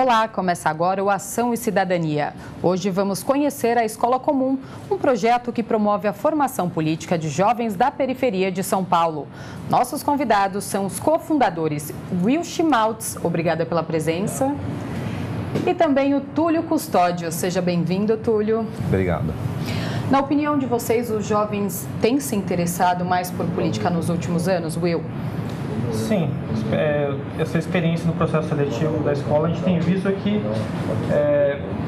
Olá, começa agora o Ação e Cidadania. Hoje vamos conhecer a Escola Comum, um projeto que promove a formação política de jovens da periferia de São Paulo. Nossos convidados são os cofundadores Will Schmaltz, obrigada pela presença, e também o Túlio Custódio. Seja bem-vindo, Túlio. Obrigado. Na opinião de vocês, os jovens têm se interessado mais por política nos últimos anos, Will? Sim, essa experiência no processo seletivo da escola, a gente tem visto que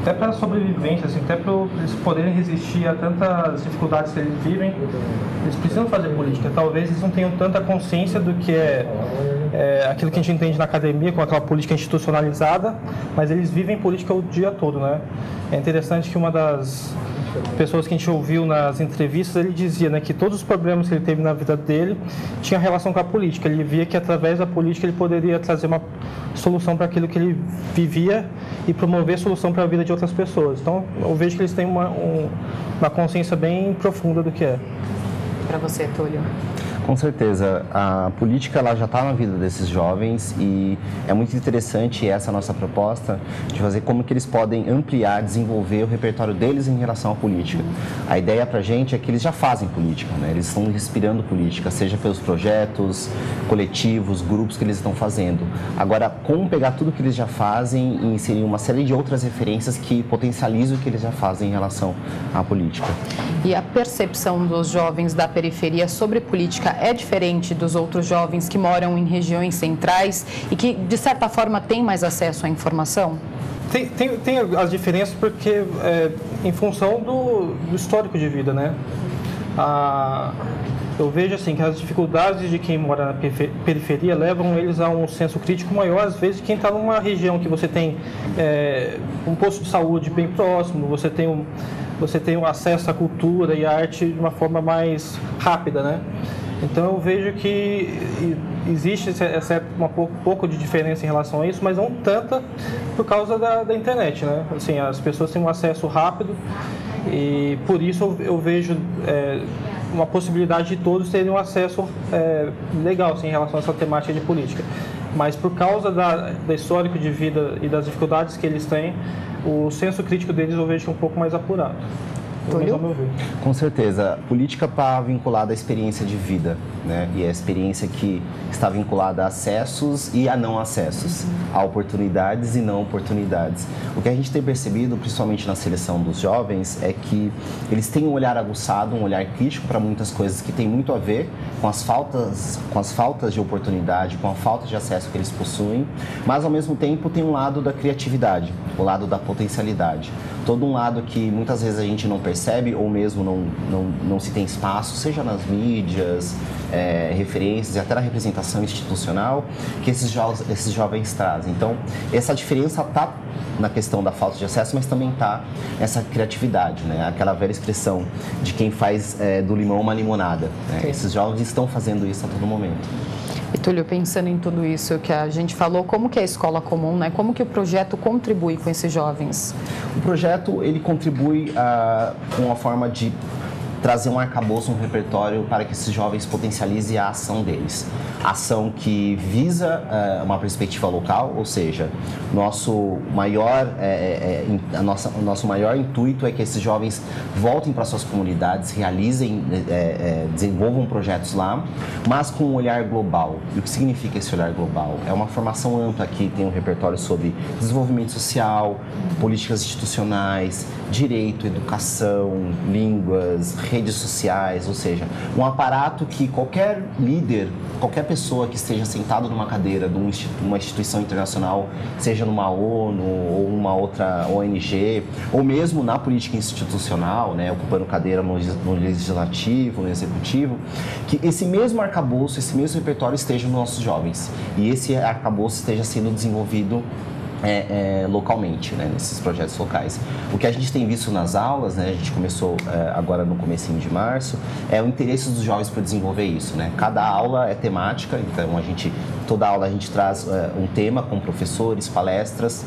até para a sobrevivência, assim, até para eles poderem resistir a tantas dificuldades que eles vivem, eles precisam fazer política. Talvez eles não tenham tanta consciência do que é aquilo que a gente entende na academia, com aquela política institucionalizada, mas eles vivem política o dia todo, né? É interessante que uma das pessoas que a gente ouviu nas entrevistas, ele dizia, né, que todos os problemas que ele teve na vida dele tinham relação com a política. Ele via que através da política ele poderia trazer uma solução para aquilo que ele vivia e promover solução para a vida de outras pessoas. Então, eu vejo que eles têm uma consciência bem profunda do que é. Para você, Túlio. Com certeza, a política ela já está na vida desses jovens e é muito interessante essa nossa proposta de fazer como que eles podem ampliar, desenvolver o repertório deles em relação à política. A ideia para a gente é que eles já fazem política, né? Eles estão respirando política, seja pelos projetos, coletivos, grupos que eles estão fazendo. Agora, como pegar tudo que eles já fazem e inserir uma série de outras referências que potencializam o que eles já fazem em relação à política. E a percepção dos jovens da periferia sobre política é diferente dos outros jovens que moram em regiões centrais e que, de certa forma, têm mais acesso à informação? Tem as diferenças porque, em função do histórico de vida, né? Eu vejo assim que as dificuldades de quem mora na periferia levam eles a um senso crítico maior, às vezes, de quem está numa região que você tem um posto de saúde bem próximo, você tem um acesso à cultura e à arte de uma forma mais rápida, né? Então eu vejo que existe um pouco de diferença em relação a isso, mas não tanta por causa da internet, né? Assim, as pessoas têm um acesso rápido e por isso eu vejo uma possibilidade de todos terem um acesso legal assim, em relação a essa temática de política. Mas por causa da histórico de vida e das dificuldades que eles têm, o senso crítico deles eu vejo que é um pouco mais apurado. Com certeza. Política está vinculada à experiência de vida, né? E a experiência que está vinculada a acessos e a não acessos, a oportunidades e não oportunidades. O que a gente tem percebido, principalmente na seleção dos jovens, é que eles têm um olhar aguçado, um olhar crítico para muitas coisas que tem muito a ver com as faltas de oportunidade, com a falta de acesso que eles possuem, mas ao mesmo tempo tem um lado da criatividade, o lado da potencialidade. Todo um lado que muitas vezes a gente não percebe ou mesmo não se tem espaço, seja nas mídias, referências e até na representação institucional, que esses jovens trazem. Então, essa diferença está na questão da falta de acesso, mas também está essa criatividade, né? Aquela velha expressão de quem faz do limão uma limonada, né? Esses jovens estão fazendo isso a todo momento. E, Túlio, pensando em tudo isso que a gente falou, como que é a Escola Comum, né? Como que o projeto contribui com esses jovens? O projeto, ele contribui com uma forma de trazer um arcabouço, um repertório para que esses jovens potencializem a ação deles. Ação que visa uma perspectiva local, ou seja, nosso maior intuito é que esses jovens voltem para suas comunidades, realizem, desenvolvam projetos lá, mas com um olhar global. E o que significa esse olhar global? É uma formação ampla que tem um repertório sobre desenvolvimento social, políticas institucionais, direito, educação, línguas, redes sociais, ou seja, um aparato que qualquer líder, qualquer pessoa que esteja sentado numa cadeira de uma instituição internacional, seja numa ONU ou uma outra ONG, ou mesmo na política institucional, né, ocupando cadeira no legislativo, no executivo, que esse mesmo arcabouço, esse mesmo repertório esteja nos nossos jovens e esse arcabouço esteja sendo desenvolvido localmente, né, nesses projetos locais. O que a gente tem visto nas aulas, né, a gente começou agora no comecinho de março, é o interesse dos jovens por desenvolver isso, né? Cada aula é temática, então toda aula a gente traz um tema com professores, palestras,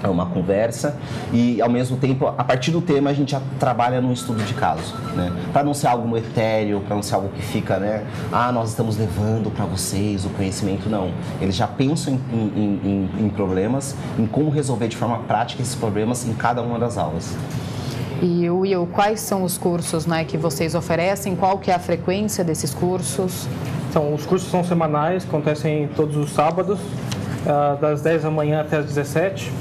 é uma conversa e, ao mesmo tempo, a partir do tema, a gente já trabalha num estudo de caso, né? Para não ser algo etéreo, para não ser algo que fica, né? Nós estamos levando para vocês o conhecimento, não. Eles já pensam em problemas, em como resolver de forma prática esses problemas em cada uma das aulas. E, Will, quais são os cursos, né, que vocês oferecem? Qual que é a frequência desses cursos? Então, os cursos são semanais, acontecem todos os sábados, das 10 da manhã até as 17.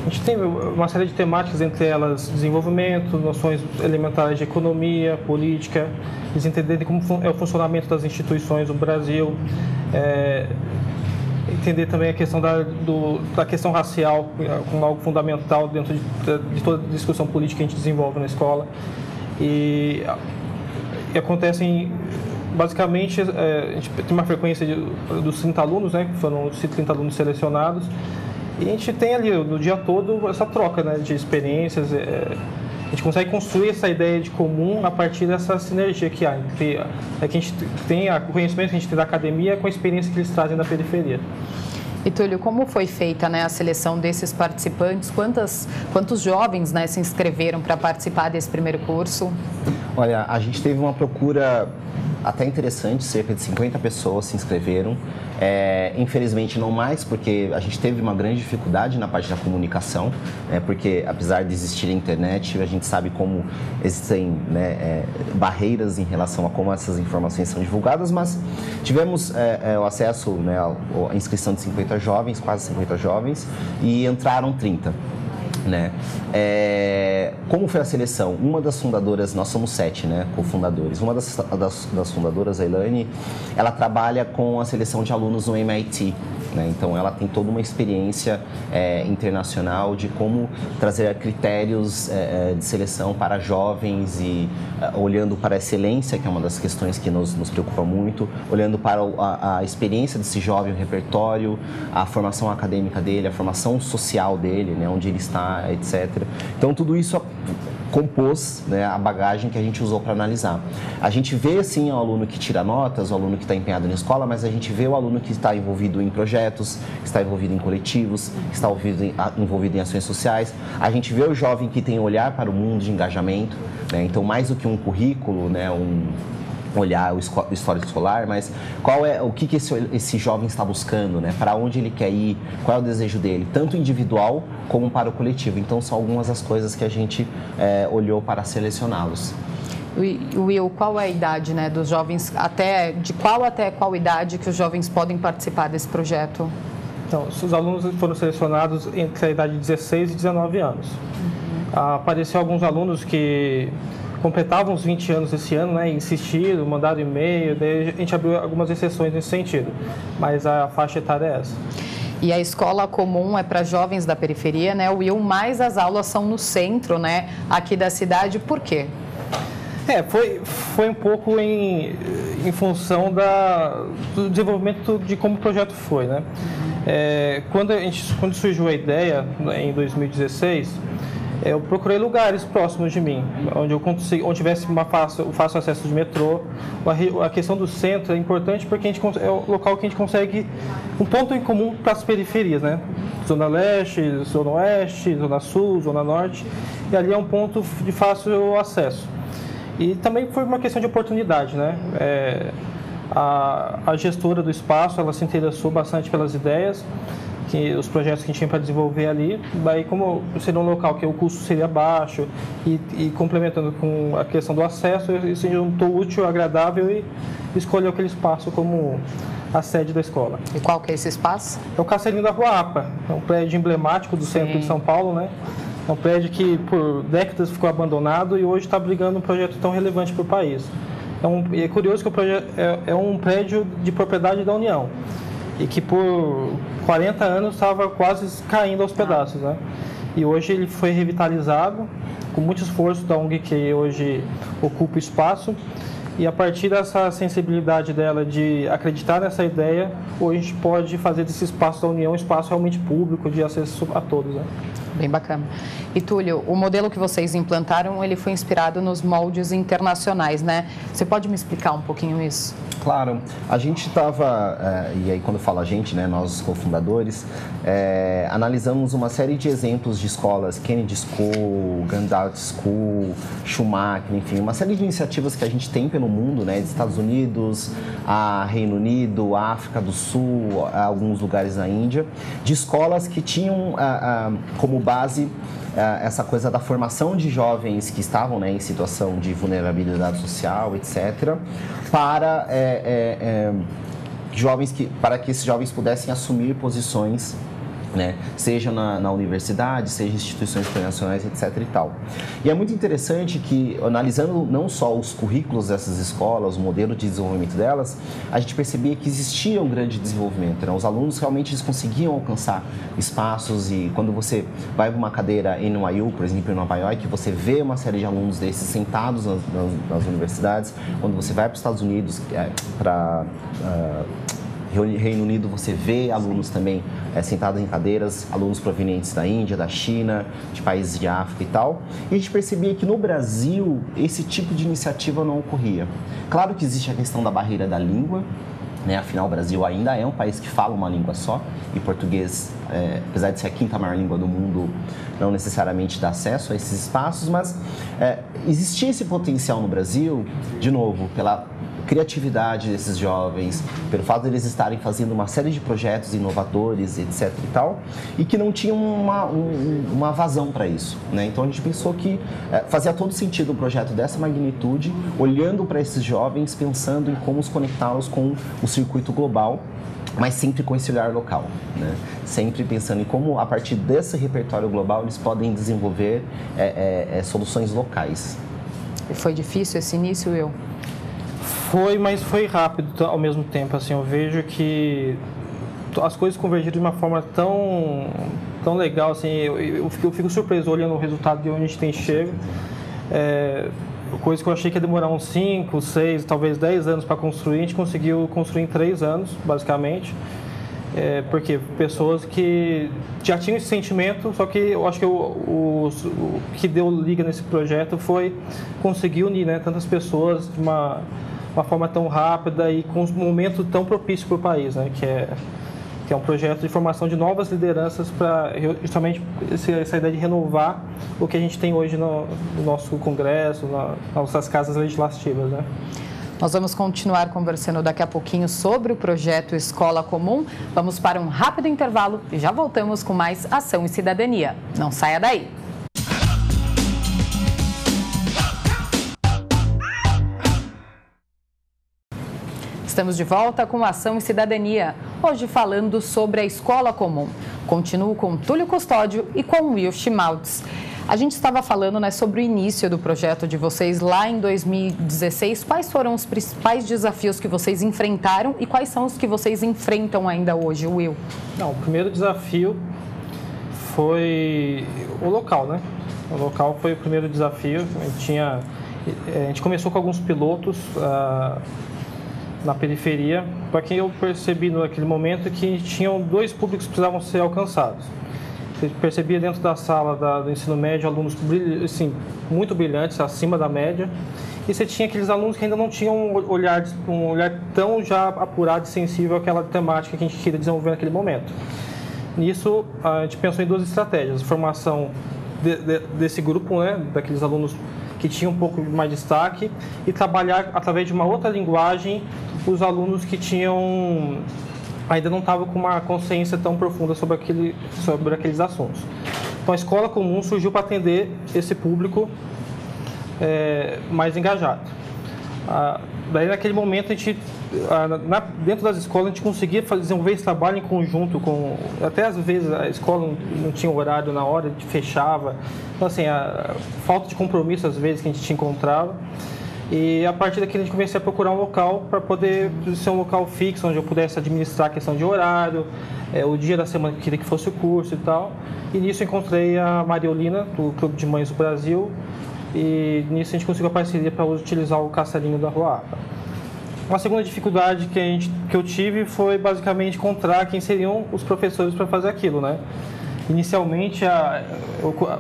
A gente tem uma série de temáticas, entre elas desenvolvimento, noções elementares de economia, política, eles entenderem como é o funcionamento das instituições no Brasil, entender também a questão da questão racial como algo fundamental dentro de toda a discussão política que a gente desenvolve na escola. E acontecem, basicamente, a gente tem uma frequência dos 30 alunos, né, que foram os 30 alunos selecionados. E a gente tem ali, no dia todo, essa troca, né, de experiências. A gente consegue construir essa ideia de comum a partir dessa sinergia que há entre que a gente tem o conhecimento que a gente tem da academia com a experiência que eles trazem da periferia. E, Túlio, como foi feita, né, a seleção desses participantes? Quantos jovens, né, se inscreveram para participar desse primeiro curso? Olha, a gente teve uma procura até interessante, cerca de 50 pessoas se inscreveram. Infelizmente não mais, porque a gente teve uma grande dificuldade na parte da comunicação, porque apesar de existir a internet, a gente sabe como existem, né, barreiras em relação a como essas informações são divulgadas, mas tivemos o acesso, né, a inscrição de 50 jovens, quase 50 jovens, e entraram 30. Né? Como foi a seleção? Uma das fundadoras, nós somos 7, né, cofundadores. Uma das fundadoras, a Elaine, ela trabalha com a seleção de alunos no MIT. Né? Então, ela tem toda uma experiência internacional de como trazer critérios de seleção para jovens e olhando para a excelência, que é uma das questões que nos preocupa muito, olhando para a experiência desse jovem, o repertório, a formação acadêmica dele, a formação social dele, né? Onde ele está, etc. Então, tudo isso compôs, né, a bagagem que a gente usou para analisar. A gente vê, sim, o aluno que tira notas, o aluno que está empenhado na escola, mas a gente vê o aluno que está envolvido em projetos, que está envolvido em coletivos, que está envolvido em ações sociais. A gente vê o jovem que tem olhar para o mundo de engajamento, né? Então, mais do que um currículo, né, olhar o histórico escolar, mas o que esse jovem está buscando, né? Para onde ele quer ir, qual é o desejo dele, tanto individual como para o coletivo. Então, são algumas das coisas que a gente olhou para selecioná-los. Will, qual é a idade, né, dos jovens, de qual até qual idade que os jovens podem participar desse projeto? Então, os alunos foram selecionados entre a idade de 16 e 19 anos. Apareceu alguns alunos que completavam os 20 anos esse ano, né, insistiram, mandaram e-mail, daí a gente abriu algumas exceções nesse sentido, mas a faixa etária é essa. E a escola comum é para jovens da periferia, né, Will, mas as aulas são no centro, né, aqui da cidade, por quê? Foi um pouco em função do desenvolvimento de como o projeto foi, né. Quando surgiu a ideia, em 2016, eu procurei lugares próximos de mim, onde tivesse fácil acesso de metrô. A questão do centro é importante porque é o local que a gente consegue um ponto em comum para as periferias, né? Zona Leste, Zona Oeste, Zona Sul, Zona Norte, e ali é um ponto de fácil acesso. E também foi uma questão de oportunidade, né? A gestora do espaço, ela se interessou bastante pelas ideias, os projetos que a gente tinha para desenvolver ali. Daí, como seria um local que o custo seria baixo e complementando com a questão do acesso, isso juntou útil, agradável e escolheu aquele espaço como a sede da escola. E qual que é esse espaço? É o Castelinho da Rua APA, é um prédio emblemático do centro de São Paulo, né? É um prédio que por décadas ficou abandonado e hoje está brigando um projeto tão relevante para o país. É curioso que o projeto é um prédio de propriedade da União e que por 40 anos estava quase caindo aos pedaços, né? E hoje ele foi revitalizado com muito esforço da ONG que hoje ocupa o espaço, e a partir dessa sensibilidade dela de acreditar nessa ideia, hoje a gente pode fazer desse espaço da União um espaço realmente público, de acesso a todos, né? Bem bacana. E, Túlio, o modelo que vocês implantaram, ele foi inspirado nos moldes internacionais, né? Você pode me explicar um pouquinho isso? Claro, a gente estava, e aí quando eu falo a gente, né, nós os cofundadores, analisamos uma série de exemplos de escolas, Kennedy School, Gandalf School, Schumacher, enfim, uma série de iniciativas que a gente tem pelo mundo, né, dos Estados Unidos, a Reino Unido, África do Sul, alguns lugares na Índia, de escolas que tinham como base essa coisa da formação de jovens que estavam, né, em situação de vulnerabilidade social, etc., para para que esses jovens pudessem assumir posições, né, seja na universidade, seja em instituições internacionais, etc. e tal. E é muito interessante que, analisando não só os currículos dessas escolas, o modelo de desenvolvimento delas, a gente percebia que existia um grande desenvolvimento, né? Os alunos realmente eles conseguiam alcançar espaços, e quando você vai para uma cadeira em NYU, por exemplo, em Nova York, você vê uma série de alunos desses sentados nas universidades. Quando você vai para os Estados Unidos, para Reino Unido, você vê alunos também sentados em cadeiras, alunos provenientes da Índia, da China, de países de África e tal. E a gente percebia que no Brasil esse tipo de iniciativa não ocorria. Claro que existe a questão da barreira da língua, né? Afinal, o Brasil ainda é um país que fala uma língua só, e português, apesar de ser a quinta maior língua do mundo, não necessariamente dá acesso a esses espaços, mas existia esse potencial no Brasil, de novo, pela criatividade desses jovens, pelo fato de eles estarem fazendo uma série de projetos inovadores, etc. e tal, e que não tinham uma vazão para isso, né? Então a gente pensou que fazia todo sentido um projeto dessa magnitude, olhando para esses jovens, pensando em como os conectá-los com o circuito global, mas sempre com esse olhar local, né? Sempre pensando em como, a partir desse repertório global, eles podem desenvolver soluções locais. E foi difícil esse início, Will? Foi, mas foi rápido ao mesmo tempo. Assim, eu vejo que as coisas convergiram de uma forma tão legal. Assim, eu fico surpreso olhando o resultado de onde a gente tem chego. Coisa que eu achei que ia demorar uns 5, 6, talvez 10 anos para construir, a gente conseguiu construir em 3 anos, basicamente. Porque pessoas que já tinham esse sentimento, só que eu acho que o que deu liga nesse projeto foi conseguir unir, né, tantas pessoas de uma forma tão rápida e com um momento tão propício para o país, né, que é um projeto de formação de novas lideranças para justamente essa ideia de renovar o que a gente tem hoje no nosso Congresso, nas nossas casas legislativas, né? Nós vamos continuar conversando daqui a pouquinho sobre o projeto Escola Comum. Vamos para um rápido intervalo e já voltamos com mais Ação e Cidadania. Não saia daí! Estamos de volta com Ação e Cidadania, hoje falando sobre a Escola Comum. Continuo com Túlio Custódio e com Will Schmaltz. A gente estava falando, né, sobre o início do projeto de vocês lá em 2016. Quais foram os principais desafios que vocês enfrentaram e quais são os que vocês enfrentam ainda hoje, Will? Não, o primeiro desafio foi o local, né? O local foi o primeiro desafio. A gente começou com alguns pilotos na periferia, para quem eu percebi naquele momento que tinham 2 públicos que precisavam ser alcançados. Você percebia dentro da sala do ensino médio alunos assim, muito brilhantes, acima da média, e você tinha aqueles alunos que ainda não tinham um olhar tão já apurado e sensível àquela temática que a gente queria desenvolver naquele momento. Nisso, a gente pensou em 2 estratégias: a formação desse grupo, né, daqueles alunos que tinham um pouco mais de destaque, e trabalhar através de uma outra linguagem os alunos que ainda não estavam com uma consciência tão profunda sobre aqueles assuntos. Então a Escola Comum surgiu para atender esse público mais engajado. Daí naquele momento a gente, dentro das escolas, a gente conseguia desenvolver esse trabalho em conjunto até às vezes a escola não tinha horário na hora, a gente fechava. Então assim, a falta de compromisso às vezes que a gente encontrava. E a partir daqui a gente comecei a procurar um local para poder ser um local fixo, onde eu pudesse administrar a questão de horário, o dia da semana que eu queria que fosse o curso e tal. E nisso eu encontrei a Mariolina, do Clube de Mães do Brasil, e nisso a gente conseguiu a parceria para utilizar o Castelinho da Rua APA. Uma segunda dificuldade que eu tive foi basicamente encontrar quem seriam os professores para fazer aquilo, né? Inicialmente,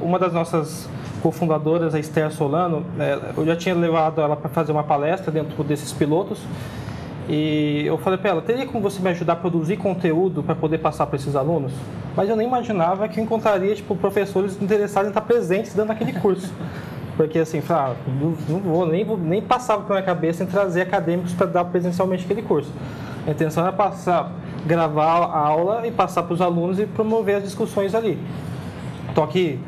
uma das nossas cofundadoras, a Esther Solano, eu já tinha levado ela para fazer uma palestra dentro desses pilotos, E eu falei para ela, teria como você me ajudar a produzir conteúdo para poder passar para esses alunos? Mas eu nem imaginava que eu encontraria professores interessados em estar presentes dando aquele curso. Porque assim, não vou, nem passava pela minha cabeça em trazer acadêmicos para dar presencialmente aquele curso. A intenção era gravar a aula e passar para os alunos e promover as discussões ali. Então aqui,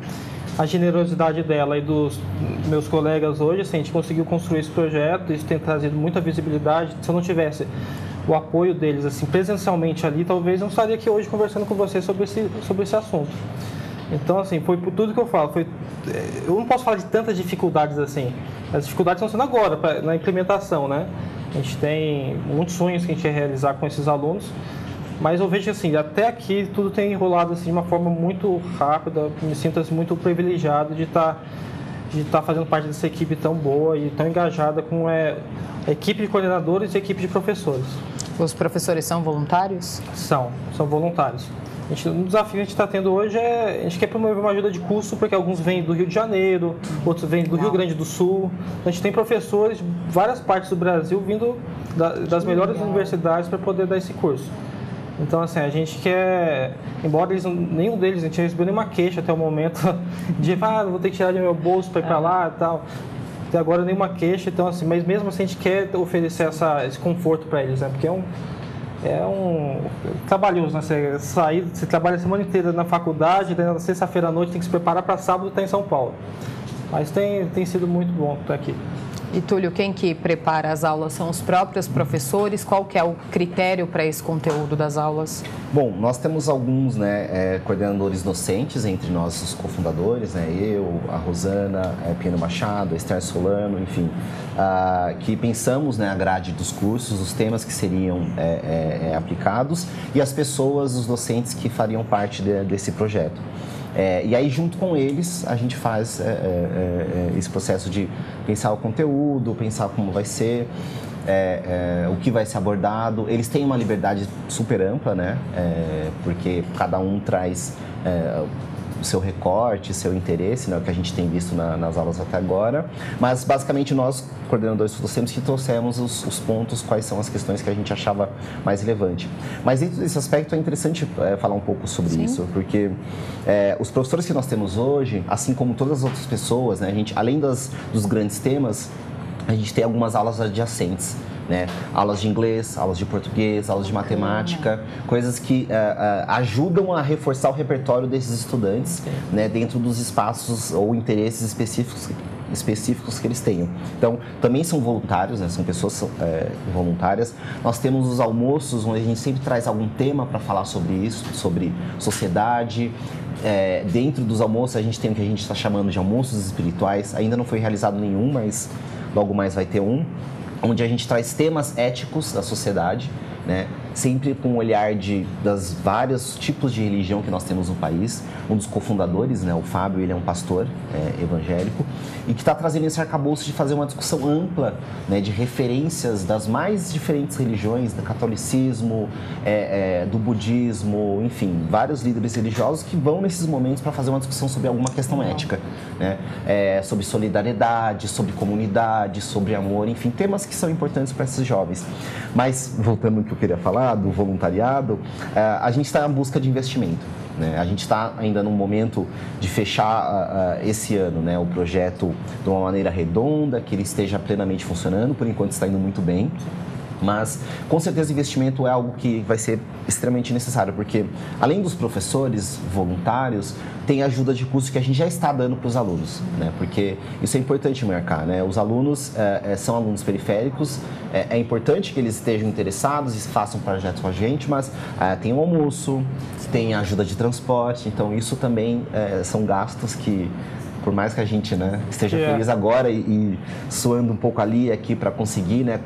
a generosidade dela e dos meus colegas hoje, assim, a gente conseguiu construir esse projeto, isso tem trazido muita visibilidade. Se eu não tivesse o apoio deles assim, presencialmente ali, talvez eu não estaria aqui hoje conversando com vocês sobre esse assunto. Então, assim, foi por tudo que eu falo. Eu não posso falar de tantas dificuldades assim. As dificuldades estão sendo agora, na implementação, né? A gente tem muitos sonhos que a gente quer realizar com esses alunos, mas eu vejo assim, até aqui tudo tem enrolado assim, de uma forma muito rápida. Me sinto assim, muito privilegiado de estar fazendo parte dessa equipe tão boa e tão engajada com a equipe de coordenadores e a equipe de professores. Os professores são voluntários? São voluntários. Um desafio que a gente está tendo hoje a gente quer promover uma ajuda de custo, porque alguns vêm do Rio de Janeiro, outros vêm do Rio Grande do Sul. A gente tem professores de várias partes do Brasil vindo das melhores universidades para poder dar esse curso. Então, assim, a gente quer, embora nenhum deles, a gente não recebeu nenhuma queixa até o momento de, vou ter que tirar do meu bolso para ir para lá e tal. Até agora nenhuma queixa, então assim, mas mesmo assim a gente quer oferecer esse conforto para eles, né? Porque é um trabalhoso, né? Você trabalha a semana inteira na faculdade, na sexta-feira à noite tem que se preparar para sábado estar em São Paulo. Mas tem sido muito bom estar aqui. E Túlio, quem que prepara as aulas são os próprios professores? Qual que é o critério para esse conteúdo das aulas? Bom, nós temos alguns coordenadores docentes entre nós, os cofundadores, eu, a Rosana, Piano Machado, a Esther Solano, enfim, que pensamos a grade dos cursos, os temas que seriam aplicados e as pessoas, os docentes que fariam parte desse projeto. E aí, junto com eles, a gente faz esse processo de pensar o conteúdo, pensar como vai ser, o que vai ser abordado. Eles têm uma liberdade super ampla, né? Porque cada um traz o seu recorte, seu interesse, né? O que a gente tem visto nas aulas até agora. Mas, basicamente, nós, coordenadores docentes, que trouxemos os pontos, quais são as questões que a gente achava mais relevante. Mas, dentro desse aspecto, é interessante falar um pouco sobre isso, porque os professores que nós temos hoje, assim como todas as outras pessoas, né? A gente, além dos grandes temas, a gente tem algumas aulas adjacentes. Né? Aulas de inglês, aulas de português, aulas de matemática, coisas que ajudam a reforçar o repertório desses estudantes, né? Dentro dos espaços ou interesses específicos que eles tenham. Então, também são voluntários, né? São pessoas voluntárias. Nós temos os almoços, onde a gente sempre traz algum tema para falar sobre isso, sobre sociedade. Dentro dos almoços, a gente tem o que a gente está chamando de almoços espirituais. Ainda não foi realizado nenhum, mas logo mais vai ter um, onde a gente traz temas éticos da sociedade, né? Sempre com o olhar das vários tipos de religião que nós temos no país. Um dos cofundadores, né, o Fábio, ele é um pastor evangélico e que está trazendo esse arcabouço de fazer uma discussão ampla, né, de referências das mais diferentes religiões, do catolicismo, do budismo, enfim, vários líderes religiosos que vão nesses momentos para fazer uma discussão sobre alguma questão ética, né? Sobre solidariedade, sobre comunidade, sobre amor, enfim, temas que são importantes para esses jovens. Mas, voltando ao que eu queria falar, do voluntariado, a gente está em busca de investimento, né? A gente está ainda num momento de fechar esse ano, né, o projeto de uma maneira redonda, que ele esteja plenamente funcionando, por enquanto está indo muito bem. Mas, com certeza, investimento é algo que vai ser extremamente necessário, porque, além dos professores voluntários, tem ajuda de custo que a gente já está dando para os alunos, né? Porque isso é importante marcar, né? Os alunos são alunos periféricos, é importante que eles estejam interessados e façam projetos com a gente, mas tem o almoço, tem a ajuda de transporte, então isso também são gastos que, por mais que a gente, né, esteja feliz agora e suando um pouco ali e aqui para conseguir, né,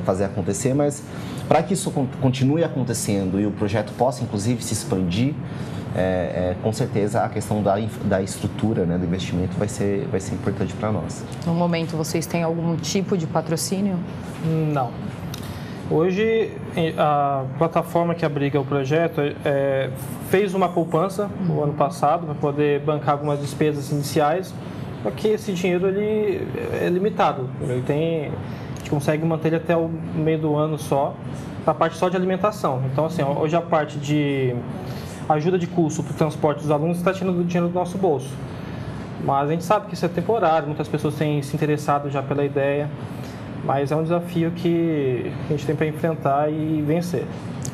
fazer acontecer, mas para que isso continue acontecendo e o projeto possa, inclusive, se expandir, com certeza a questão da estrutura, né, do investimento vai ser importante para nós. No momento, vocês têm algum tipo de patrocínio? Não. Hoje, a plataforma que abriga o projeto fez uma poupança no ano passado para poder bancar algumas despesas iniciais, só que esse dinheiro ele é limitado. A gente gente consegue manter ele até o meio do ano só, a parte só de alimentação. Então, assim, hoje a parte de ajuda de custo para o transporte dos alunos está tirando dinheiro do nosso bolso. Mas a gente sabe que isso é temporário, muitas pessoas têm se interessado já pela ideia, mas é um desafio que a gente tem para enfrentar e vencer.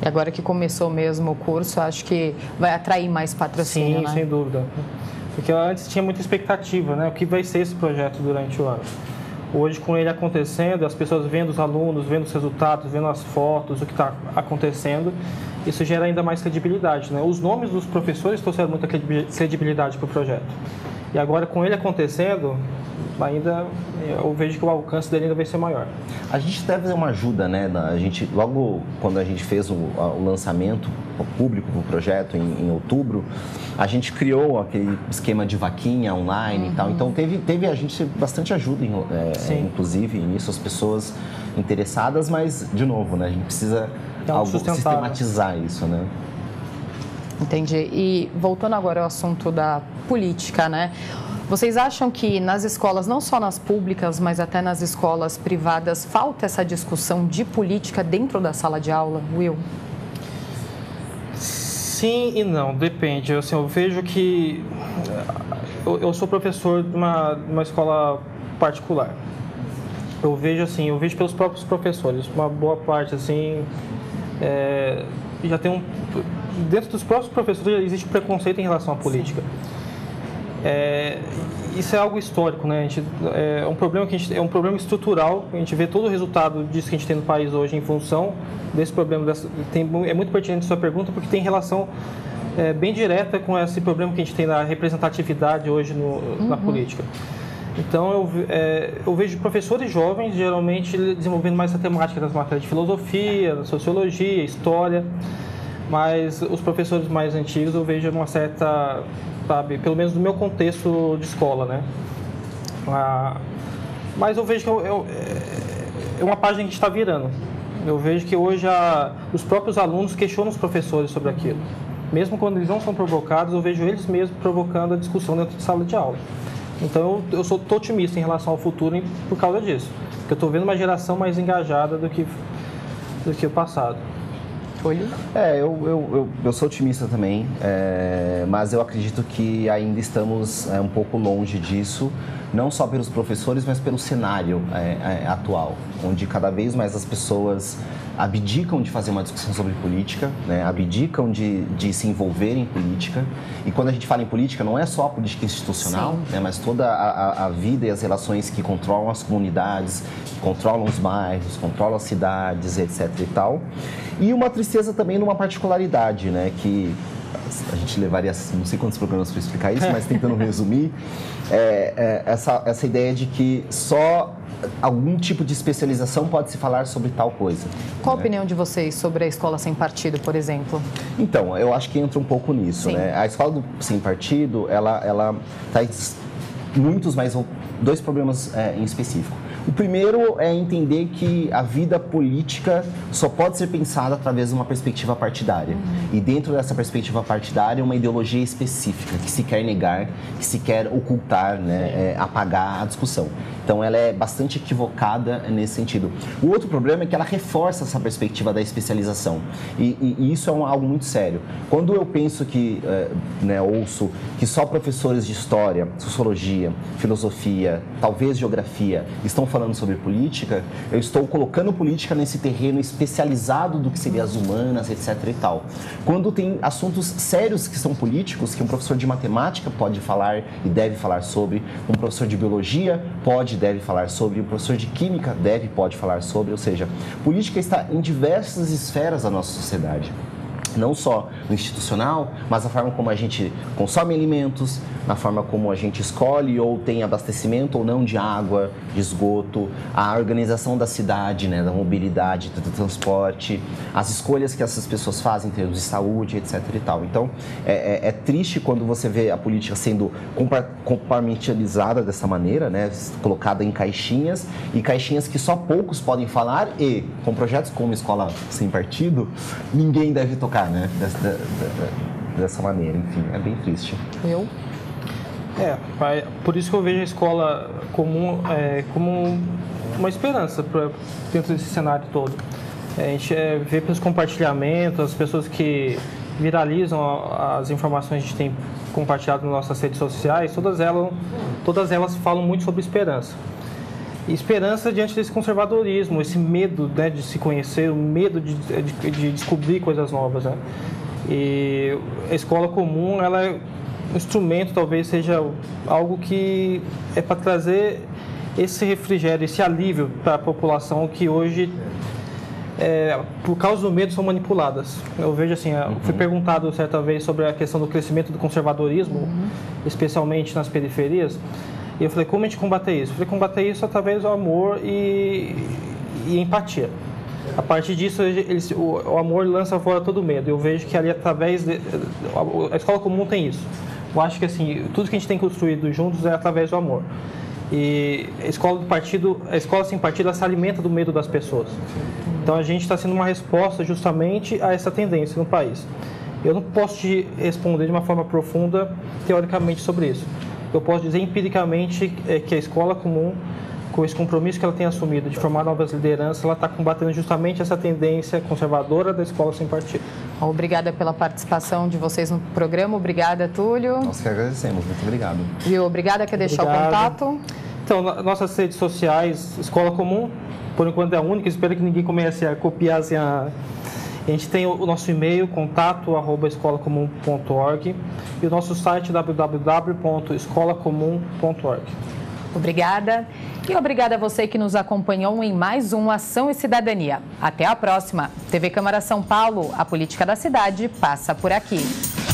E agora que começou mesmo o curso, acho que vai atrair mais patrocínio, Sim, né? sem dúvida. Porque antes tinha muita expectativa, né? O que vai ser esse projeto durante o ano. Hoje, com ele acontecendo, as pessoas vendo os alunos, vendo os resultados, vendo as fotos, o que está acontecendo, isso gera ainda mais credibilidade, né? Os nomes dos professores trouxeram muita credibilidade para o projeto. E agora, com ele acontecendo, ainda eu vejo que o alcance dele ainda vai ser maior. A gente deve ter uma ajuda, né? A gente, logo quando a gente fez o lançamento público do projeto em outubro, a gente criou aquele esquema de vaquinha online e tal. Então teve a gente bastante ajuda, inclusive nisso, as pessoas interessadas, mas de novo, né? A gente precisa sistematizar isso, né? Entendi. E voltando agora ao assunto da política, né? Vocês acham que nas escolas, não só nas públicas, mas até nas escolas privadas, falta essa discussão de política dentro da sala de aula, Will? Sim e não, depende. Assim, eu vejo que eu sou professor de uma escola particular. Eu vejo pelos próprios professores, uma boa parte assim, já tem dentro dos próprios professores existe preconceito em relação à política. Isso é algo histórico, né? É um problema é um problema estrutural. A gente vê todo o resultado disso que a gente tem no país hoje em função desse problema. É muito pertinente a sua pergunta porque tem relação bem direta com esse problema que a gente tem na representatividade hoje na política. Então eu vejo professores jovens geralmente desenvolvendo mais essa temática das matérias de filosofia, sociologia, história. Mas os professores mais antigos eu vejo uma certa, sabe, pelo menos no meu contexto de escola, né? Mas eu vejo que é uma página que a gente está virando. Eu vejo que hoje os próprios alunos questionam os professores sobre aquilo. Mesmo quando eles não são provocados, eu vejo eles mesmos provocando a discussão dentro de sala de aula. Então eu sou otimista em relação ao futuro por causa disso. Porque eu estou vendo uma geração mais engajada do que o passado. Eu sou otimista também, mas eu acredito que ainda estamos um pouco longe disso, não só pelos professores, mas pelo cenário atual, onde cada vez mais as pessoas abdicam de fazer uma discussão sobre política, né? Abdicam de se envolver em política. E quando a gente fala em política, não é só a política institucional, né? Mas toda a vida e as relações que controlam as comunidades, que controlam os bairros, controlam as cidades, etc. e tal. E uma tristeza também numa particularidade, né? Que a gente levaria não sei quantos programas para explicar isso, mas tentando resumir, essa ideia de que só algum tipo de especialização pode se falar sobre tal coisa. Qual a opinião de vocês sobre a escola sem partido, por exemplo? Então, eu acho que entra um pouco nisso, né? A escola sem partido, ela traz dois problemas em específico. O primeiro é entender que a vida política só pode ser pensada através de uma perspectiva partidária. E dentro dessa perspectiva partidária, uma ideologia específica que se quer negar, que se quer ocultar, né, apagar a discussão. Então, ela é bastante equivocada nesse sentido. O outro problema é que ela reforça essa perspectiva da especialização. E isso é algo muito sério. Quando eu penso ouço que só professores de história, sociologia, filosofia, talvez geografia, estão falando sobre política, eu estou colocando política nesse terreno especializado do que seria as humanas, etc. e tal. Quando tem assuntos sérios que são políticos, que um professor de matemática pode falar e deve falar sobre, um professor de biologia pode e deve falar sobre, um professor de química pode falar sobre, ou seja, política está em diversas esferas da nossa sociedade. Não só no institucional, mas a forma como a gente consome alimentos, na forma como a gente escolhe ou tem abastecimento ou não de água, de esgoto, a organização da cidade, né, da mobilidade, do transporte, as escolhas que essas pessoas fazem em termos de saúde, etc. e tal. Então, é triste quando você vê a política sendo compartimentalizada dessa maneira, né, colocada em caixinhas, e caixinhas que só poucos podem falar, e com projetos como Escola Sem Partido, ninguém deve tocar, né, dessa maneira. Enfim, é bem triste. Por isso que eu vejo a escola comum como uma esperança dentro desse cenário todo. A gente vê pelos compartilhamentos, as pessoas que viralizam as informações que a gente tem compartilhado nas nossas redes sociais, todas elas falam muito sobre esperança. E esperança diante desse conservadorismo, esse medo, né, de se conhecer, o medo de descobrir coisas novas, né? E a escola comum, ela é um instrumento, talvez seja algo que é para trazer esse refrigério, esse alívio para a população que hoje, por causa do medo, são manipuladas. Eu vejo assim, fui perguntado certa vez sobre a questão do crescimento do conservadorismo, especialmente nas periferias, e eu falei, como a gente combater isso? Eu falei, combater isso através do amor e empatia. A partir disso, o amor lança fora todo medo. Eu vejo que ali, a escola comum tem isso. Eu acho que assim, tudo que a gente tem construído juntos é através do amor. E a escola sem partido, ela se alimenta do medo das pessoas. Então a gente está sendo uma resposta justamente a essa tendência no país. Eu não posso te responder de uma forma profunda, teoricamente, sobre isso. Eu posso dizer empiricamente que a escola comum, com esse compromisso que ela tem assumido de formar novas lideranças, ela está combatendo justamente essa tendência conservadora da escola sem partido. Obrigada pela participação de vocês no programa. Obrigada, Túlio. Nós que agradecemos. Muito obrigado. Viu? Obrigada. Quer deixar o contato? Então, nossas redes sociais, Escola Comum, por enquanto é a única. Espero que ninguém comece a copiar assim, A gente tem o nosso e-mail, contato@escolacomum.org, e o nosso site www.escolacomum.org. Obrigada. E obrigada a você que nos acompanhou em mais um Ação e Cidadania. Até a próxima. TV Câmara São Paulo, a política da cidade passa por aqui.